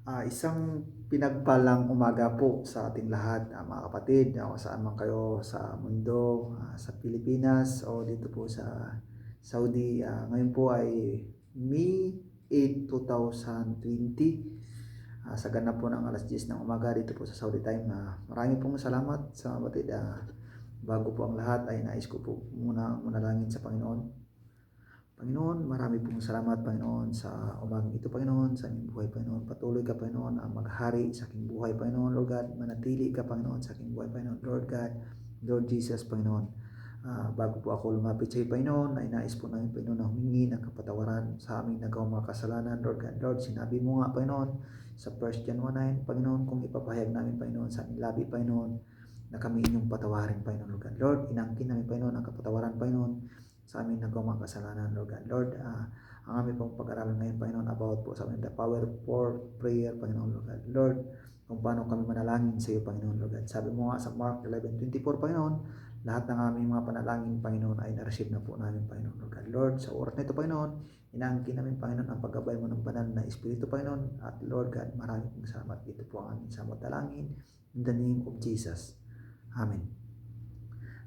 Isang pinagpalang umaga po sa ating lahat, mga kapatid, kung saan man kayo sa mundo, sa Pilipinas o dito po sa Saudi. Ngayon po ay May 8, 2020. Sa ganap po ng alas 10 ng umaga dito po sa Saudi time. Maraming pong salamat sa mga kapatid. Bago po ang lahat ay nais ko po muna manalangin sa Panginoon. Panginoon, marami pong salamat, Panginoon, sa umagang ito, Panginoon, sa aming buhay, Panginoon. Patuloy ka, Panginoon, ang maghari sa aking buhay, Panginoon, Lord God. Manatili ka, Panginoon, sa aking buhay, Panginoon, Lord God, Lord Jesus, Panginoon. Bago po ako lumapit sa iyo, Panginoon, ay nais po namin, Panginoon, na humingi ng kapatawaran sa aming nagawang mga kasalanan, Lord God. Lord, sinabi mo nga, Panginoon, sa 1 John 1:9, Panginoon, kung ipapahayag namin, Panginoon, sa aming labi, Panginoon, na kami inyong patawarin, Panginoon, Lord God. Lord, inangkin namin, Panginoon, ang kapatawaran, Panginoon, sa amin nagawang kasalanan, Lord God. Lord, ang aming pong pag-aralan ngayon, Panginoon, about po sa amin, the power for prayer, Panginoon, Lord God. Lord, kung paano kami manalangin sa iyo, Panginoon, Lord God. Sabi mo nga sa Mark 11:24, Panginoon, lahat ng aming mga panalangin, Panginoon, ay na-receive na po namin, Panginoon, Lord God. Lord, sa oras na ito, Panginoon, inaangkin namin, Panginoon, ang paggabay mo ng banal na Espiritu, Panginoon. At Lord God, maraming pong salamat. Ito po ang aming samot dalangin. In the name of Jesus. Amen.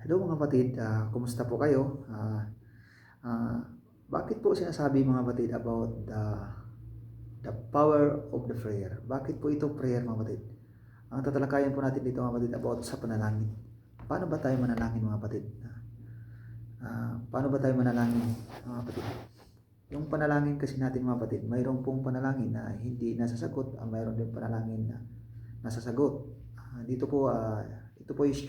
Hello mga kapatid, kumusta po kayo? Uh, Bakit po sinasabi mga kapatid about the power of the prayer? Bakit po ito prayer mga kapatid? Ang tatalakayan po natin dito mga kapatid about sa panalangin. Paano ba tayo manalangin mga kapatid? Paano ba tayo manalangin mga kapatid? Yung panalangin kasi natin mga kapatid, mayroon pong panalangin na hindi nasasagot, mayroon din panalangin na nasasagot. Dito po, ito po is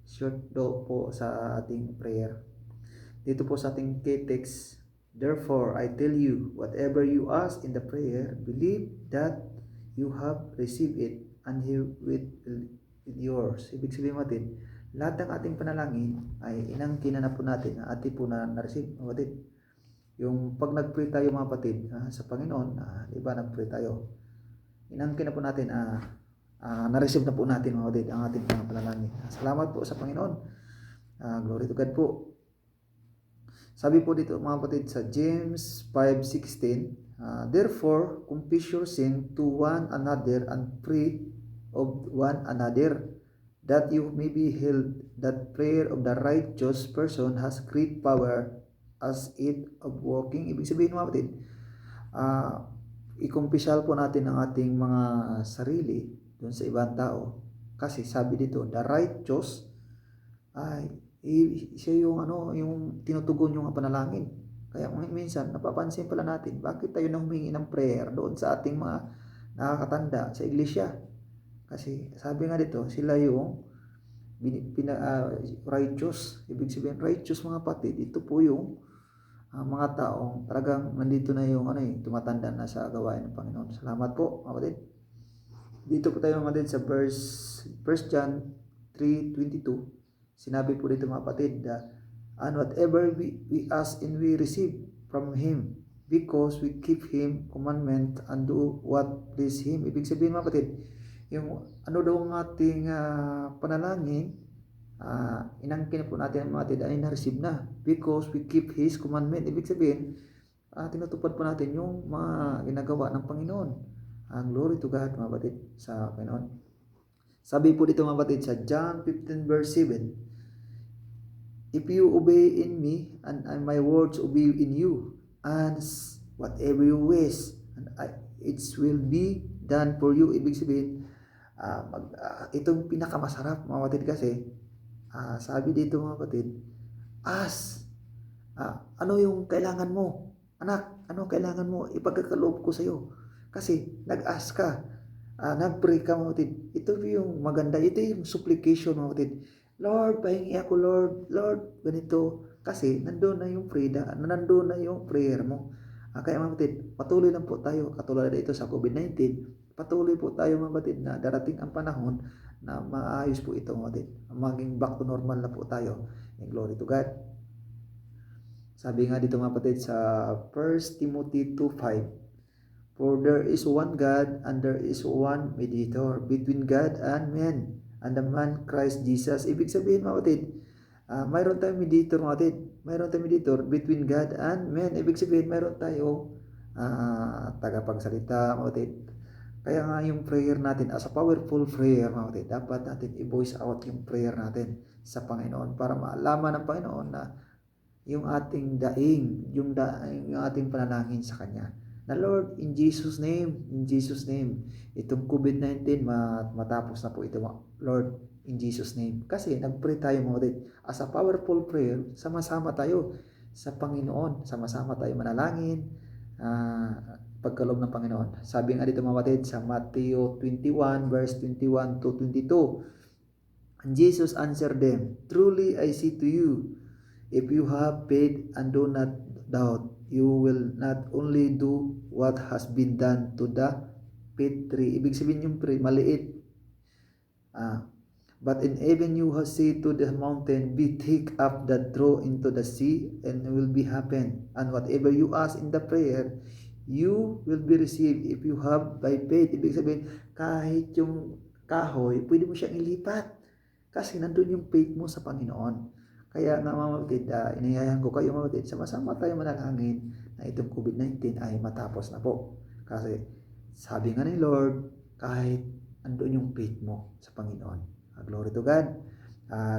short daw po sa ating prayer. Dito po sa ating text, therefore I tell you, whatever you ask in the prayer, believe that you have received it and He will yours. Ibig sabihin natin, lahat ng ating panalangin ay inangkin na po natin, ating po na-receive, mga kapatid. Yung pag nag-pray tayo mga kapatid sa Panginoon, diba nag-pray tayo, inangkin na po natin, na-receive na po natin mga kapatid ang ating panalangin. Salamat po sa Panginoon. Glory to God po. Sabi po dito mga kapatid sa James 5:16, therefore confess your sin to one another and pray of one another that you may be healed. That prayer of the righteous person has great power as it of walking. Ibig sabihin mga kapatid, ikumpisyal po natin ang ating mga sarili dun sa ibang tao. Kasi sabi dito, the righteous ay siya yung yung tinutugon yung panalangin. Kaya minsan napapansin pala natin bakit tayo na humingi ng prayer doon sa ating mga nakakatanda sa iglesia. Kasi sabi nga dito, sila yung righteous. Ibig sabihin righteous mga kapatid, ito po yung mga taong talagang nandito na yung tumatanda na sa gawain ng Panginoon. Salamat po mga kapatid. Dito po tayo mga kapatid sa verse 1 John 3:22. Sinabi po dito mga kapatid, and whatever we ask and we receive from Him, because we keep Him commandment and do what please Him. Ibig sabihin mga kapatid, yung daw ang ating panalangin, inangkin po natin mga kapatid ay na-receive na, because we keep His commandment. Ibig sabihin, tinutupad po natin yung mga ginagawa ng Panginoon. Glory to God mga kapatid sa Panginoon. Sabi po dito mga kapatid sa John 15:7, if you obey in me and my words obey in you, and whatever you wish, and it will be done for you. Ibig sabihin, itong pinakamasarap mga kapatid kasi, sabi dito mga kapatid, ask, ano yung kailangan mo? Anak, ano kailangan mo? Ipagkakaloob ko sa iyo. Kasi nag-ask ka, nag-pray ka mga kapatid. Ito yung maganda, ito yung supplication mga kapatid. Lord, pahingi ako Lord, ganito. Kasi nandun na yung nandun na yung prayer mo. Kaya mga kapatid, patuloy lang po tayo, katulad dito sa COVID-19, patuloy po tayo mga kapatid na darating ang panahon na maayos po ito mga kapatid. Maging back to normal na po tayo. And glory to God. Sabi nga dito mga kapatid sa 1 Timothy 2:5, for there is one God and there is one mediator between God and men, and the man Christ Jesus. Ibig sabihin mga kapatid, mayroon tayong mediator mga kapatid. Mayroon tayong mediator between God and men. Ibig sabihin mayroon tayo tagapagsalita, mga kapatid. Kaya nga yung prayer natin, as a powerful prayer, mga kapatid, dapat natin i-voice out yung prayer natin sa Panginoon para maalaman ng Panginoon na yung ating daing, yung ating panalangin sa Kanya. Na Lord, in Jesus' name, itong COVID-19 matapos na po ito, Lord, in Jesus' name. Kasi nag-pray tayo, mga kapatid, as a powerful prayer, sama-sama tayo sa Panginoon, sama-sama tayo manalangin, pagkaloob ng Panginoon. Sabi nga dito, mga kapatid, sa Matthew 21 verse 21 to 22, and Jesus answered them, truly I say to you, if you have faith and do not doubt, you will not only do what has been done to the fig tree. Ibig sabihin yung tree, maliit. But in even you have said to the mountain, be take up that throw into the sea, and it will be happen. And whatever you ask in the prayer, you will be received if you have by faith. Ibig sabihin, kahit yung kahoy, pwede mo siyang ilipat. Kasi nandun yung faith mo sa Panginoon. Kaya nga, mga kapatid, inayayahan ko kayo, mga kapatid, sama-sama tayo manalangin na itong COVID-19 ay matapos na po. Kasi sabi nga ni Lord, kahit andun yung faith mo sa Panginoon. Glory to God.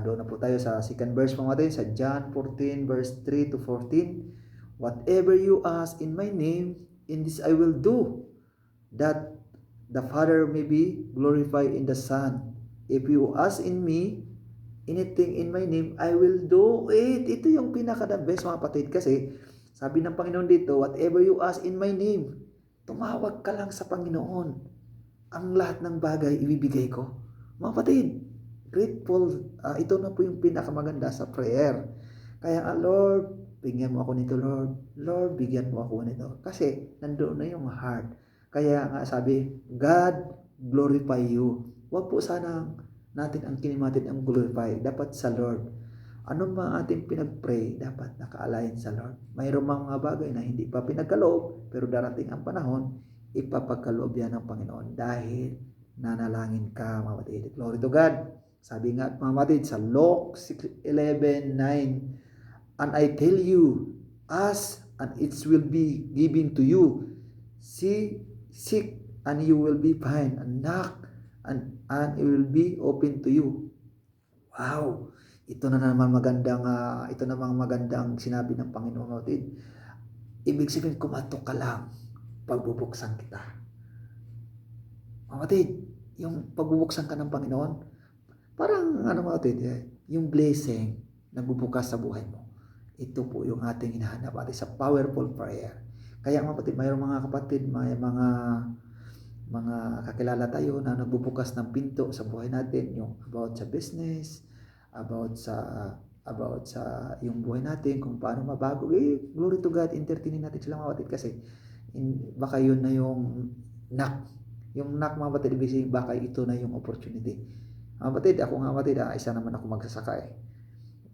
Doon na po tayo sa second verse, mga kapatid, sa John 14 verse 3 to 14. Whatever you ask in my name, in this I will do, that the Father may be glorified in the Son. If you ask in me, anything in my name, I will do it. Ito yung pinaka-the best, mga kapatid, kasi sabi ng Panginoon dito, whatever you ask in my name, tumawag ka lang sa Panginoon. Ang lahat ng bagay ibibigay ko. Mga kapatid, grateful. Ito na po yung pinakamaganda sa prayer. Kaya Lord, bigyan mo ako nito, Lord. Lord, bigyan mo ako nito. Kasi nandoon na yung heart. Kaya nga sabi, God glorify you. Huwag po sanang natin ang kinimatin ang glorify. Dapat sa Lord. Anong mga ating pinag-pray, dapat naka-align sa Lord. Mayroong mga bagay na hindi pa pinagkaloob, pero darating ang panahon, ipapagkaloob yan ng Panginoon dahil nanalangin ka, mga kapatid. Glory to God. Sabi nga, mga kapatid, sa Luke 11:9, and I tell you, ask and it will be given to you. Seek and you will be find, and knock and it will be open to you. Wow! Ito namang magandang sinabi ng Panginoon natin. Ibig sabihin, kumatok ka lang, pagbubuksan kita. Mga kapatid, yung pagbubuksan ka ng Panginoon, parang mga kapatid, yung blessing na bubukas sa buhay mo. Ito po yung ating hinahanap atin sa powerful prayer. Kaya mga kapatid, mayroong mga kapatid, may mga kakilala tayo na nagbubukas ng pinto sa buhay natin, yung about sa business, about sa yung buhay natin, kung paano mabago. Glory to God, entertaining natin sila, mga kapatid, kasi baka yun na yung knock. Yung knock, mga kapatid, ibig sabihin, baka ito na yung opportunity. Mga kapatid, ako nga, kapatid, isa naman ako magsasaka.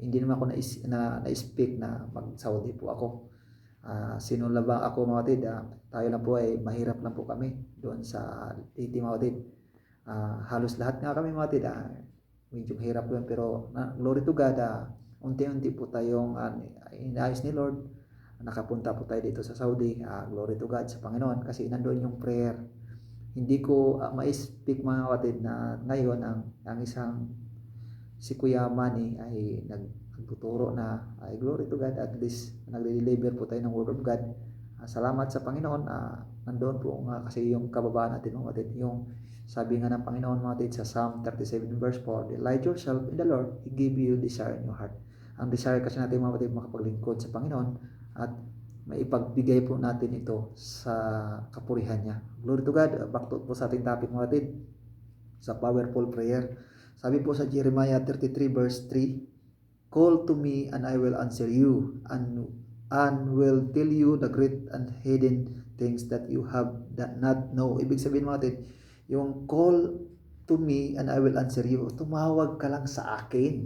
Hindi naman ako na-speak na mag-Saudi po ako. Sinulabang ako, mga kapatid, tayo lang po ay mahirap lang po kami doon sa Titi, mga kapatid. Halos lahat nga kami, mga kapatid, medyo hirap yun, pero glory to God, unti-unti po tayong inayos ni Lord. Nakapunta po tayo dito sa Saudi. Glory to God sa Panginoon, kasi nandoon yung prayer. Hindi ko ma-speak, mga kapatid, na ngayon ang isang si Kuya Manny ay nagtuturo na, ay glory to God, at least nagde-deliver po tayo ng word of God. Salamat sa Panginoon. Nandoon po kasi yung kababaan natin, mga kapatid, yung sabi nga ng Panginoon, mga kapatid, sa Psalm 37 verse 4, delight yourself in the Lord, He give you desire in your heart. Ang desire kasi natin, mga kapatid, makapaglingkod sa Panginoon at maipagbigay po natin ito sa kapurihan niya. Glory to God. Back to po sa ating topic, mga kapatid, sa powerful prayer. Sabi po sa Jeremiah 33 verse 3, call to me and I will answer you and will tell you the great and hidden things that you have not know. Ibig sabihin, mga kapatid, yung call to me and I will answer you. Tumawag ka lang sa akin.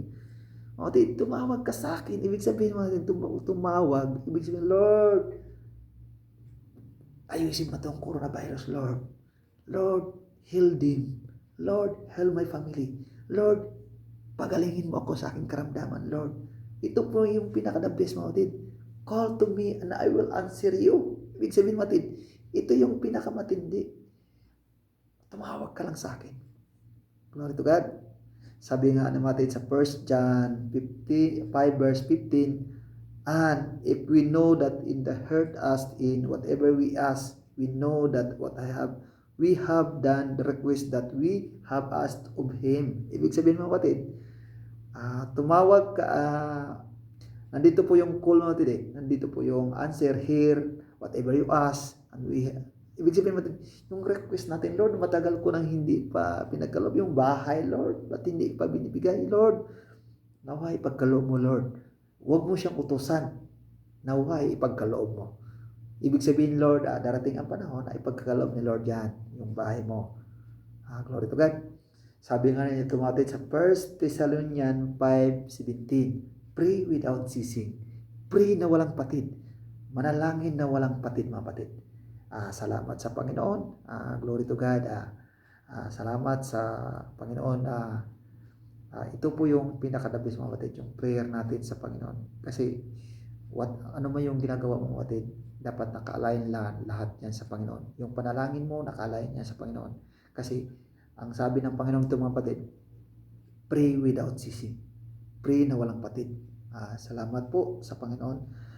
Mga kapatid, tumawag ka sa akin. Ibig sabihin, mga kapatid, tumawag. Ibig sabihin, Lord, ayusin mo itong coronavirus, Lord. Lord, heal them. Lord, help my family. Lord, pagalingin mo ako sa aking karamdaman, Lord. Ito po yung pinaka-the best, mga kapatid. Call to me and I will answer you. Ibig sabihin matid, ito yung pinakamatindi. Tumawag ka lang sa akin. Glory to God. Sabi nga natin sa 1 John 5 verse 15, and if we know that in the heart us in whatever we ask, we know that we have done the request that we have asked of Him. Ibig sabihin mga kapatid, tumawag ka, nandito po yung call natin eh. Nandito po yung answer here, whatever you ask, and ibig sabihin natin, yung request natin, Lord, matagal ko nang hindi pa pinagkaloob yung bahay, Lord. Ba't hindi pa binibigay, Lord? Naway ipagkaloob mo, Lord. Huwag mo siyang utusan. Naway ipagkaloob mo. Ibig sabihin, Lord, darating ang panahon na ipagkaloob ni Lord yan, yung bahay mo. Glory to God. Sabi nga niya tumatid sa 1 Thessalonians 5:17, pray without ceasing. Pray na walang patid. Manalangin na walang patid, mga patid. Salamat sa Panginoon. Glory to God. Salamat sa Panginoon. Ito po yung pinaka-the-best, mga kapatid, yung prayer natin sa Panginoon. Kasi ano man yung ginagawa mo, mga kapatid, dapat naka-align lahat yan sa Panginoon. Yung panalangin mo, naka-align yan sa Panginoon. Kasi ang sabi ng Panginoon ito, mga kapatid, pray without ceasing. Pray na walang patid. Salamat po sa Panginoon.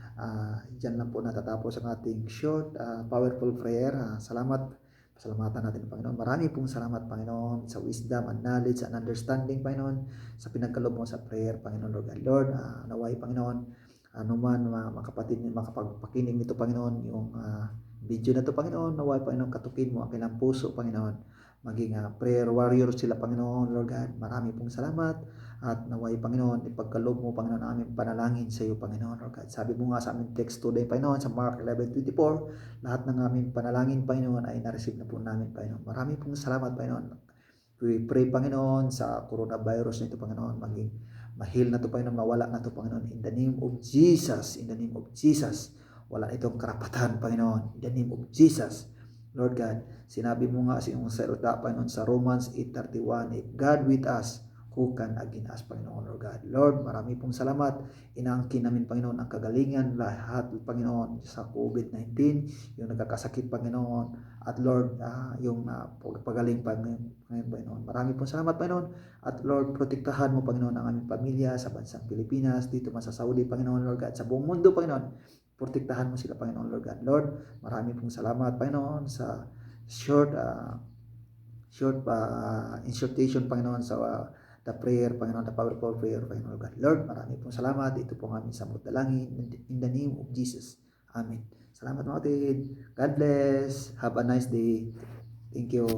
Diyan lang po natatapos ang ating short, powerful prayer. Pasalamatan natin ang Panginoon. Marami pong salamat, Panginoon, sa wisdom and knowledge and understanding, Panginoon, sa pinagkaloob mo sa prayer, Panginoon, Lord God. Lord, naway, Panginoon, ano man mga kapatid makapagpakinig nito, Panginoon, yung video na to, Panginoon, naway, Panginoon, katukin mo ang kanilang puso, Panginoon. Maging prayer warrior sila, Panginoon, Lord God. Marami pong salamat. At naway, Panginoon, ipagkaloob mo, Panginoon, ang aming panalangin sa iyo, Panginoon, Lord God. Sabi mo nga sa aming text today, Panginoon, sa Mark 11:24, lahat ng aming panalangin, Panginoon, ay na-receive na po namin, Panginoon. Marami pong salamat, Panginoon. We pray, Panginoon, sa coronavirus na ito, Panginoon, maging mahil na ito, Panginoon, mawala na ito, Panginoon, in the name of Jesus, in the name of Jesus. Wala itong karapatan, Panginoon, in the name of Jesus. Lord God, sinabi mo nga sa iyong salita, Panginoon, sa Romans 8:31, if God with us, who can against us, Panginoon, Lord God. Lord, marami pong salamat. Inaangkin namin, Panginoon, ang kagalingan lahat, Panginoon, sa COVID-19, yung nagkakasakit, Panginoon, at Lord, yung pagaling, Panginoon. Marami pong salamat, Panginoon. At Lord, protektahan mo, Panginoon, ang aming pamilya sa bansang Pilipinas, dito man sa Saudi, Panginoon, Lord God, sa buong mundo, Panginoon. Protektahan mo sila, Panginoon, Lord God. Lord, marami pong salamat, Panginoon, sa short insertion, Panginoon, sa the prayer, Panginoon, the powerful prayer, Panginoon God. Lord, marami pong salamat. Ito po ang aming samot dalangin in the name of Jesus. Amen. Salamat, mga kapatid. God bless. Have a nice day. Thank you.